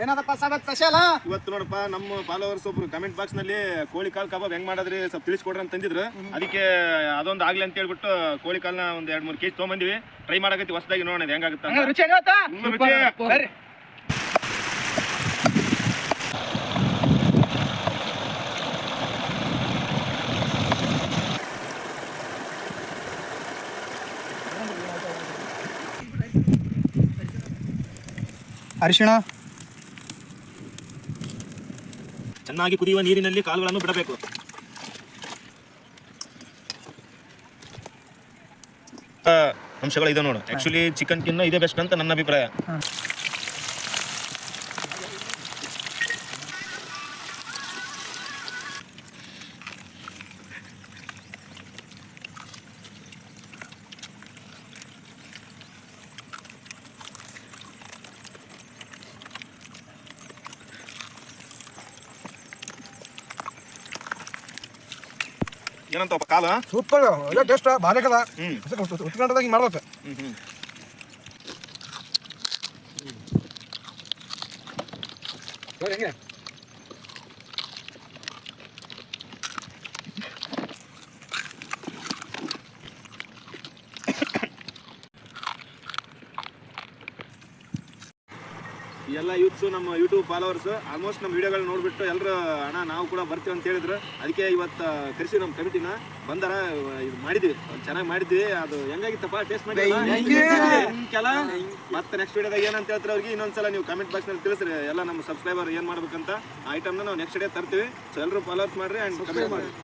ಏನದಪ್ಪ ಸಾಬತ್ special ಇವತ್ತು ನೋಡಪ್ಪ ನಮ್ಮ ಫಾಲೋವರ್ಸ್ ಒಬ್ರು ಕಮೆಂಟ್ ಬಾಕ್ಸ್ ನಲ್ಲಿ ಕೋಳಿ ಕಾಲ್ ಕಬಾಬ್ ಹೆಂಗ್ ಮಾಡಿದ್ರಿ ಸ್ವಲ್ಪ ತಿಳಿಸ್ಕೊಡ್ರಿ ಅಂತ ತಂದಿದ್ರು. ಅದಕ್ಕೆ ಅದೊಂದು ಆಗ್ಲಿ ಅಂತ ಹೇಳ್ಬಿಟ್ಟು ಕೋಳಿ ಕಾಲ್ನ ಒಂದ್ 2-3 ಕೆಜಿ ತೊಗೊಂಬಂದಿವಿ. ಟ್ರೈ ಮಾಡಕತ್ತಿ ಹೊಸದಾಗಿ ನೋಡೋಣ ಹೆಂಗಾಗುತ್ತೆ. ರುಚಿ ರುಚಿ ಅರಿಶಿಣ ಚೆನ್ನಾಗಿ ಕುದಿಯುವ ನೀರಿನಲ್ಲಿ ಕಾಳುಗಳನ್ನು ಬಿಡಬೇಕು. ಅಂಶಗಳು ಇದೆ ನೋಡು. ಆಕ್ಚುಲಿ ಚಿಕನ್ ಕಿನ್ನ ಇದೇ ಬೆಸ್ಟ್ ಅಂತ ನನ್ನ ಅಭಿಪ್ರಾಯ. ಏನಂತಪ್ಪ ಕಾಲ ಸೂಪರ್ ಒಳ್ಳೆ ಟೇಸ್ಟ್ ಭಾರಿ ಕದ ಉತ್ಕೊಂಡದಾಗ ಹಿಂಗೆ ಮಾಡ್ಬೇಕು. ಹೆಂಗೆ ಎಲ್ಲ ಯೂತ್ಸು ನಮ್ಮ ಯೂಟ್ಯೂಬ್ ಫಾಲೋವರ್ಸ್ ಆಲ್ಮೋಸ್ಟ್ ನಮ್ಮ ವಿಡಿಯೋಗಳು ನೋಡ್ಬಿಟ್ಟು ಎಲ್ಲರೂ ಅಣ್ಣ ನಾವು ಕೂಡ ಬರ್ತೀವಿ ಅಂತ ಹೇಳಿದ್ರು. ಅದಕ್ಕೆ ಇವತ್ತು ಕರೆಸಿ ನಮ್ಮ ಕಮಿಟಿನ ಬಂದಾರ. ಇದು ಮಾಡಿದ್ವಿ, ಚೆನ್ನಾಗಿ ಮಾಡಿದ್ವಿ. ಅದು ಹೆಂಗಾಗಿತ್ತಪ್ಪ ಟೇಸ್ಟ್ ಮಾಡಿ ಮತ್ತೆ ನೆಕ್ಸ್ಟ್ ವಿಡಿಯೋದಾಗ ಏನಂತ ಹೇಳ್ತಾರೆ ಅವ್ರಿಗೆ ಇನ್ನೊಂದ್ಸಲ ನೀವು ಕಮೆಂಟ್ ಬಾಕ್ಸ್ ನಲ್ಲಿ ತಿಳಿಸ್ರಿ. ಎಲ್ಲ ನಮ್ಮ ಸಬ್ಸ್ಕ್ರೈಬರ್ ಏನ್ ಮಾಡ್ಬೇಕಂತ ಐಟಮ್ನ ನಾವು ನೆಕ್ಸ್ಟ್ ಡೇ ತರ್ತೀವಿ. ಸೊ ಎಲ್ಲರೂ ಫಾಲೋವರ್ಸ್ ಮಾಡ್ರಿ ಅಂಡ್ ಕಮೆಂಟ್ ಮಾಡಿ.